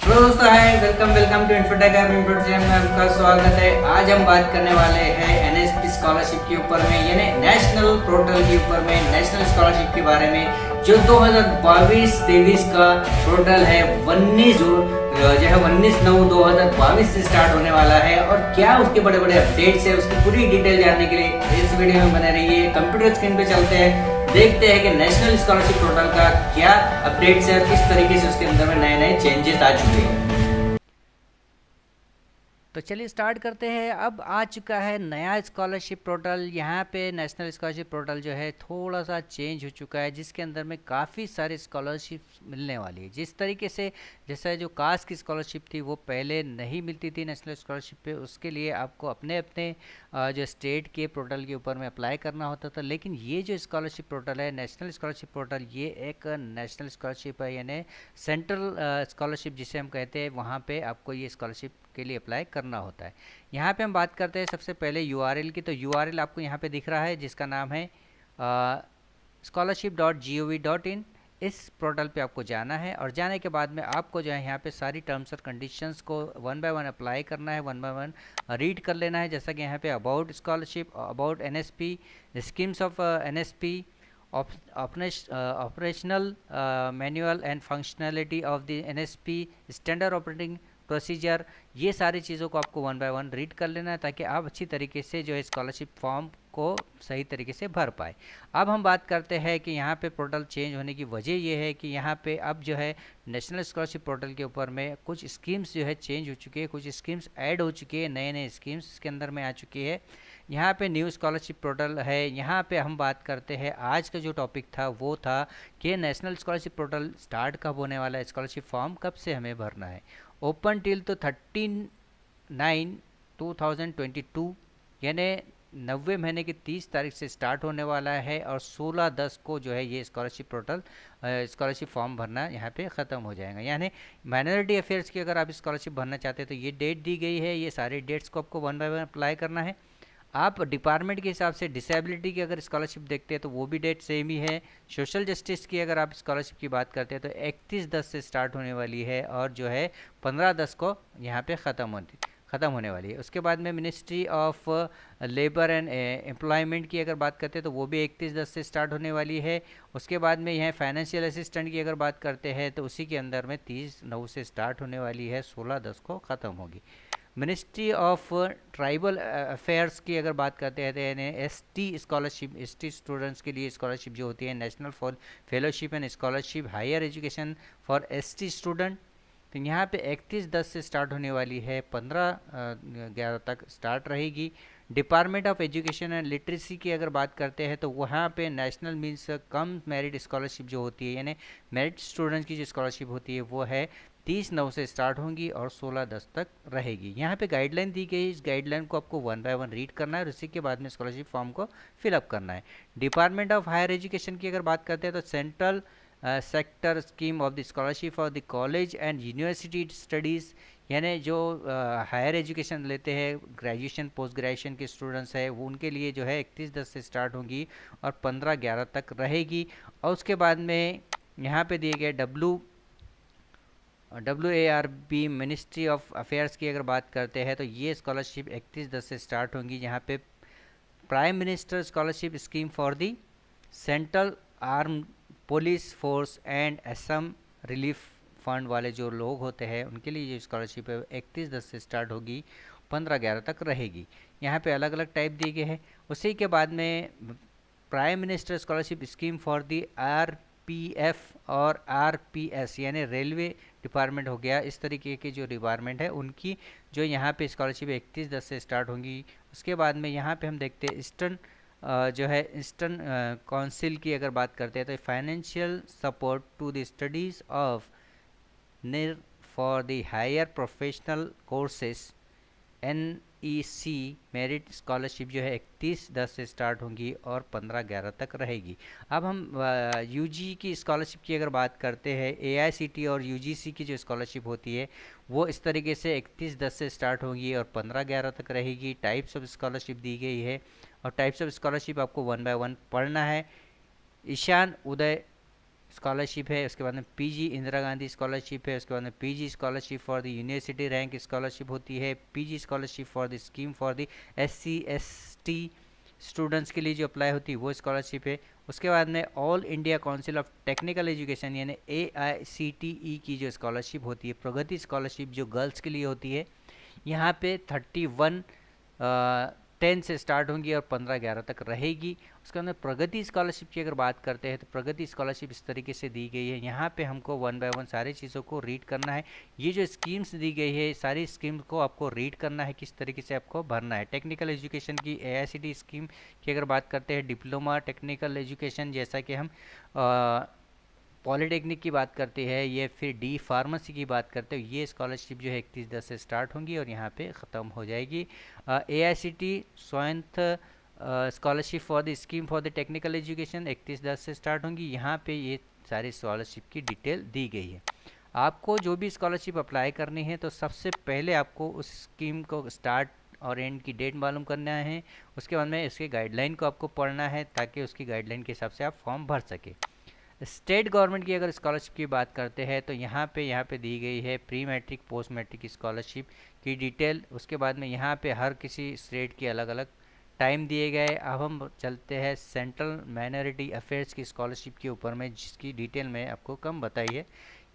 Hello दोस्तों, hi, welcome welcome to Infotech app channel में आपका स्वागत है। आज हम बात करने वाले हैं एनएसपी स्कॉलरशिप के ऊपर में, यानी नेशनल पोर्टल के ऊपर में, नेशनल स्कॉलरशिप के बारे में, जो 2022-23 का पोर्टल है 19/9/2022 से स्टार्ट होने वाला है। और क्या उसके बड़े बड़े अपडेट्स है, उसकी पूरी डिटेल जानने के लिए इस वीडियो में बने रहिए। कंप्यूटर स्क्रीन पे चलते हैं, देखते हैं कि नेशनल स्कॉलरशिप पोर्टल का क्या अपडेट्स है और किस तरीके से उसके अंदर में नए नए चेंजेस आ चुके हैं। तो चलिए स्टार्ट करते हैं। अब आ चुका है नया स्कॉलरशिप पोर्टल। यहाँ पे नेशनल स्कॉलरशिप पोर्टल जो है थोड़ा सा चेंज हो चुका है, जिसके अंदर में काफ़ी सारी स्कॉलरशिप मिलने वाली है। जिस तरीके से जैसा जो कास्ट की स्कॉलरशिप थी वो पहले नहीं मिलती थी नेशनल स्कॉलरशिप पे, उसके लिए आपको अपने अपने जो स्टेट के पोर्टल के ऊपर में अप्लाई करना होता था। लेकिन ये जो स्कॉलरशिप पोर्टल है, नेशनल स्कॉलरशिप पोर्टल, ये एक नेशनल स्कॉलरशिप है, यानी सेंट्रल स्कॉलरशिप जिसे हम कहते हैं। वहाँ पे आपको ये स्कॉलरशिप के लिए अप्लाई करना होता है। यहाँ पे हम बात करते हैं सबसे पहले यूआरएल की। तो यूआरएल आपको यहाँ पे दिख रहा है, जिसका नाम है scholarship.gov.in। इस पोर्टल पे आपको जाना है और जाने के बाद में आपको जो है यहाँ पे सारी टर्म्स और कंडीशंस को वन बाय वन अप्लाई करना है, वन बाय वन रीड कर लेना है। जैसा कि यहाँ पे about scholarship, about NSP, schemes of NSP, operational manual and functionality of the NSP, standard operating procedure, ये सारी चीज़ों को आपको वन बाय वन रीड कर लेना है, ताकि आप अच्छी तरीके से जो है स्कॉलरशिप फॉर्म को सही तरीके से भर पाए। अब हम बात करते हैं कि यहाँ पे पोर्टल चेंज होने की वजह ये है कि यहाँ पे अब जो है नेशनल स्कॉलरशिप पोर्टल के ऊपर में कुछ स्कीम्स जो है चेंज हो चुकी है, कुछ स्कीम्स ऐड हो चुकी है, नए नए स्कीम्स इसके अंदर में आ चुकी है। यहाँ पे न्यू स्कॉलरशिप पोर्टल है। यहाँ पे हम बात करते हैं, आज का जो टॉपिक था वो था कि नेशनल स्कॉलरशिप पोर्टल स्टार्ट कब होने वाला है, स्कॉलरशिप फॉर्म कब से हमें भरना है। ओपन टिल तो 13/9/2022, यानी 90 महीने की 30 तारीख से स्टार्ट होने वाला है और 16/10 को जो है ये स्कॉलरशिप पोर्टल स्कॉलरशिप फॉर्म भरना यहाँ पे ख़त्म हो जाएगा। यानी माइनॉरिटी अफेयर्स की अगर आप स्कॉलरशिप भरना चाहते हैं तो ये डेट दी गई है, ये सारे डेट्स को आपको वन बाय वन अप्लाई करना है। आप डिपार्टमेंट के हिसाब से डिसेबिलिटी की अगर स्कॉलरशिप देखते हैं तो वो भी डेट सेम ही है। सोशल जस्टिस की अगर आप स्कॉलरशिप की बात करते हैं तो 31/10 से स्टार्ट होने वाली है और जो है 15/10 को यहाँ पे ख़त्म होने वाली है। उसके बाद में ministry of labour and employment की अगर बात करते हैं तो वो भी 31/10 से स्टार्ट होने वाली है। उसके बाद में यहाँ फाइनेंशियल असिस्टेंट की अगर बात करते हैं तो उसी के अंदर में 30/9 से स्टार्ट होने वाली है, 16/10 को ख़त्म होगी। मिनिस्ट्री ऑफ ट्राइबल अफेयर्स की अगर बात करते हैं तो यानी एसटी स्कॉलरशिप, एसटी स्टूडेंट्स के लिए स्कॉलरशिप जो होती है, national for fellowship and scholarship higher education for ST student, तो यहाँ पे 31/10 से स्टार्ट होने वाली है, 15/11 तक स्टार्ट रहेगी। Department of education and literacy की अगर बात करते हैं तो वहाँ पे national means cum merit scholarship जो होती है, यानी मेरिट स्टूडेंट्स की जो स्कॉलरशिप होती है वो है 30/9 से स्टार्ट होंगी और 16/10 तक रहेगी। यहाँ पे गाइडलाइन दी गई है, इस गाइडलाइन को आपको वन बाय वन रीड करना है और उसी के बाद में स्कॉलरशिप फॉर्म को फिलअप करना है। डिपार्टमेंट ऑफ हायर एजुकेशन की अगर बात करते हैं तो central sector scheme of the scholarship for the college and university studies, यानी जो हायर एजुकेशन लेते हैं, ग्रेजुएशन पोस्ट ग्रेजुएशन के स्टूडेंट्स हैं, वो उनके लिए जो है 31/10 से स्टार्ट होंगी और 15/11 तक रहेगी। और उसके बाद में यहाँ पे दिए गए WARB मिनिस्ट्री ऑफ अफेयर्स की अगर बात करते हैं तो ये स्कॉलरशिप 31/10 से स्टार्ट होंगी। यहाँ पे prime minister scholarship scheme for the central arm police force and Assam relief fund वाले जो लोग होते हैं उनके लिए ये स्कॉलरशिप है, 31/10 से स्टार्ट होगी, 15/11 तक रहेगी। यहाँ पे अलग अलग टाइप दिए गए हैं। उसी के बाद में prime minister scholarship scheme for the RPF और RPS, यानी रेलवे डिपार्टमेंट हो गया, इस तरीके के जो डिपार्टमेंट है उनकी जो यहाँ पे स्कॉलरशिप 31/10 से स्टार्ट होंगी। उसके बाद में यहाँ पे हम देखते हैं ईस्टर्न जो है ईस्टर्न काउंसिल की अगर बात करते हैं तो financial support to the studies of निर for the higher professional courses NEC merit scholarship जो है 31/10 से स्टार्ट होंगी और 15/11 तक रहेगी। अब हम UG की स्कॉलरशिप की अगर बात करते हैं, AICT और UGC की जो स्कॉलरशिप होती है वो इस तरीके से 31/10 से स्टार्ट होंगी और 15/11 तक रहेगी। टाइप्स ऑफ स्कॉलरशिप दी गई है और टाइप्स ऑफ स्कॉलरशिप आपको वन बाय वन पढ़ना है। ईशान उदय स्कॉलरशिप है, उसके बाद में पीजी इंदिरा गांधी स्कॉलरशिप है, उसके बाद में PG scholarship for the university rank scholarship होती है, PG scholarship for the scheme for the SC ST students के लिए जो अप्लाई होती है वो स्कॉलरशिप है। उसके बाद में all India council of technical education यानी AICTE की जो स्कॉलरशिप होती है, प्रगति स्कॉलरशिप जो गर्ल्स के लिए होती है, यहाँ पे 31 10 से स्टार्ट होंगी और 15-11 तक रहेगी। उसके अंदर प्रगति स्कॉलरशिप की अगर बात करते हैं तो प्रगति स्कॉलरशिप इस तरीके से दी गई है। यहाँ पे हमको वन बाय वन सारी चीज़ों को रीड करना है। ये जो स्कीम्स दी गई है सारी स्कीम्स को आपको रीड करना है, किस तरीके से आपको भरना है। टेक्निकल एजुकेशन की AICTE स्कीम की अगर बात करते हैं, डिप्लोमा टेक्निकल एजुकेशन जैसा कि हम पॉलीटेक्निक की बात करते हैं, ये फिर डी फार्मेसी की बात करते हैं, ये स्कॉलरशिप जो है 31/10 से स्टार्ट होंगी और यहाँ पे ख़त्म हो जाएगी। AICTE स्वायत्त scholarship for the scheme for the technical education 31/10 से स्टार्ट होंगी। यहाँ पे ये सारी स्कॉलरशिप की डिटेल दी गई है। आपको जो भी स्कॉलरशिप अप्लाई करनी है तो सबसे पहले आपको उस स्कीम को स्टार्ट और एंड की डेट मालूम करना है। उसके बाद में इसके गाइडलाइन को आपको पढ़ना है ताकि उसकी गाइडलाइन के हिसाब से आप फॉर्म भर सके। स्टेट गवर्नमेंट की अगर स्कॉलरशिप की बात करते हैं तो यहाँ पे दी गई है pre matric post matric scholarship की डिटेल। उसके बाद में यहाँ पे हर किसी स्टेट की अलग अलग टाइम दिए गए। अब हम चलते हैं सेंट्रल माइनॉरिटी अफेयर्स की स्कॉलरशिप के ऊपर में, जिसकी डिटेल में आपको कम बताई है।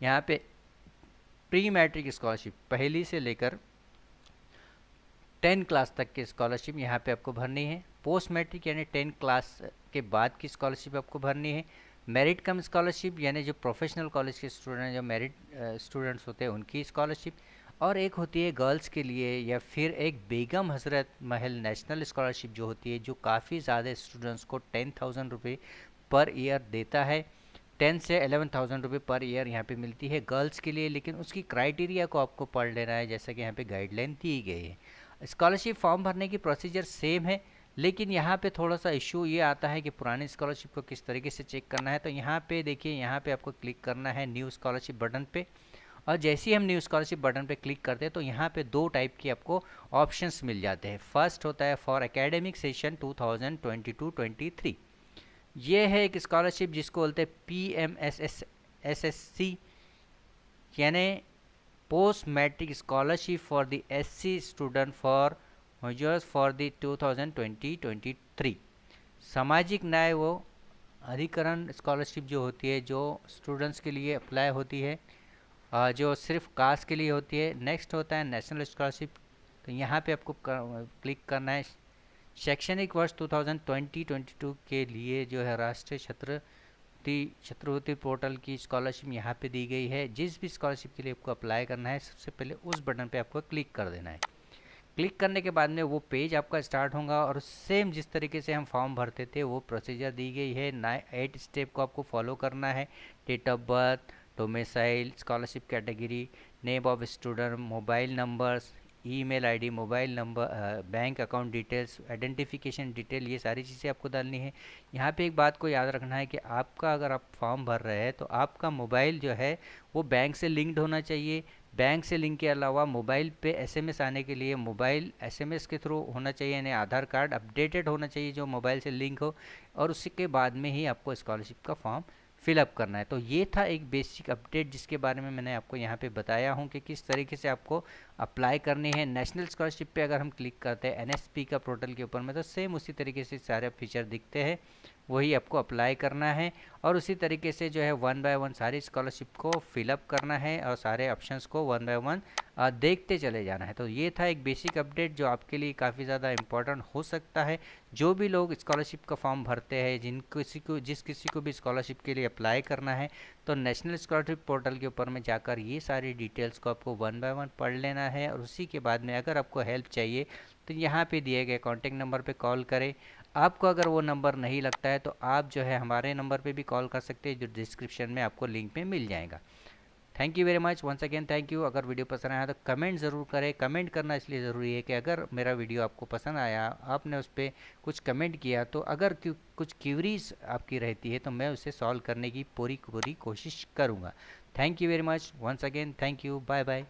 यहाँ पे प्री मैट्रिक स्कॉलरशिप पहली से लेकर 10 क्लास तक की स्कॉलरशिप यहाँ पे आपको भरनी है। पोस्ट मैट्रिक यानी 10 क्लास के बाद की स्कॉलरशिप आपको भरनी है। मेरिट कम स्कॉलरशिप यानी जो प्रोफेशनल कॉलेज के स्टूडेंट, जो मेरिट स्टूडेंट्स होते हैं उनकी स्कॉलरशिप। और एक होती है गर्ल्स के लिए, या फिर एक बेगम हजरत महल नेशनल स्कॉलरशिप जो होती है, जो काफ़ी ज़्यादा स्टूडेंट्स को 10,000 रुपये पर ईयर देता है। 10 से 11,000 रुपये पर ईयर यहाँ पे मिलती है गर्ल्स के लिए, लेकिन उसकी क्राइटेरिया को आपको पढ़ लेना है जैसा कि यहाँ पे गाइडलाइन दी गई है। स्कॉलरशिप फॉर्म भरने की प्रोसीजर सेम है, लेकिन यहाँ पे थोड़ा सा इशू ये आता है कि पुरानी स्कॉलरशिप को किस तरीके से चेक करना है। तो यहाँ पे देखिए, यहाँ पे आपको क्लिक करना है न्यू स्कॉलरशिप बटन पे, और जैसे ही हम न्यू स्कॉलरशिप बटन पे क्लिक करते हैं तो यहाँ पे दो टाइप की आपको ऑप्शंस मिल जाते हैं। फर्स्ट होता है फॉर एकेडमिक सेशन 2022-23, ये है एक स्कॉलरशिप जिसको बोलते हैं PMSSSC यानी post matric scholarship for the SC student for majors for the 2020-23। सामाजिक न्याय वो अधिकरण स्कॉलरशिप जो होती है, जो स्टूडेंट्स के लिए अप्लाई होती है, जो सिर्फ कास्ट के लिए होती है। नेक्स्ट होता है नेशनल स्कॉलरशिप, तो यहाँ पे आपको क्लिक करना है। शैक्षणिक वर्ष 2020-22 के लिए जो है राष्ट्रीय छात्रवृत्ति पोर्टल की स्कॉलरशिप यहाँ पे दी गई है। जिस भी स्कॉलरशिप के लिए आपको अप्लाई करना है, सबसे पहले उस बटन पे आपको क्लिक कर देना है। क्लिक करने के बाद में वो पेज आपका स्टार्ट होगा और सेम जिस तरीके से हम फॉर्म भरते थे वो प्रोसीजर दी गई है। 8 स्टेप को आपको फॉलो करना है। Date of birth, domicile, scholarship category, name of student, mobile numbers, email ID, mobile number, bank account details, identification detail, ये सारी चीज़ें आपको डालनी है। यहाँ पे एक बात को याद रखना है कि आपका अगर आप फॉर्म भर रहे हैं तो आपका मोबाइल जो है वो बैंक से लिंक्ड होना चाहिए। बैंक से लिंक के अलावा मोबाइल पे एसएमएस आने के लिए मोबाइल एसएमएस के थ्रू होना चाहिए, यानी आधार कार्ड अपडेटेड होना चाहिए जो मोबाइल से लिंक हो, और उसके बाद में ही आपको स्कॉलरशिप का फॉर्म फिलअप करना है। तो ये था एक बेसिक अपडेट जिसके बारे में मैंने आपको यहाँ पे बताया हूँ कि किस तरीके से आपको अप्लाई करनी है। नेशनल स्कॉलरशिप पे अगर हम क्लिक करते हैं NSP का पोर्टल के ऊपर में, तो सेम उसी तरीके से सारे फीचर दिखते हैं, वही आपको अप्लाई करना है और उसी तरीके से जो है वन बाय वन सारी स्कॉलरशिप को फिलअप करना है और सारे ऑप्शंस को वन बाय वन देखते चले जाना है। तो ये था एक बेसिक अपडेट जो आपके लिए काफ़ी ज़्यादा इम्पोर्टेंट हो सकता है। जो भी लोग स्कॉलरशिप का फॉर्म भरते हैं, जिस किसी को भी स्कॉलरशिप के लिए अप्लाई करना है, तो नेशनल स्कॉलरशिप पोर्टल के ऊपर में जाकर ये सारी डिटेल्स को आपको वन बाय वन पढ़ लेना है। और उसी के बाद में अगर आपको हेल्प चाहिए तो यहाँ पे दिए गए कॉन्टैक्ट नंबर पे कॉल करें। आपको अगर वो नंबर नहीं लगता है तो आप जो है हमारे नंबर पे भी कॉल कर सकते हैं, जो डिस्क्रिप्शन में आपको लिंक पे मिल जाएगा। Thank you very much, once again thank you. अगर वीडियो पसंद आया तो कमेंट ज़रूर करें। कमेंट करना इसलिए ज़रूरी है कि अगर मेरा वीडियो आपको पसंद आया, आपने उस पर कुछ कमेंट किया, तो अगर कुछ क्यूरीज आपकी रहती है तो मैं उसे सॉल्व करने की पूरी कोशिश करूँगा। Thank you very much, once again thank you, bye bye.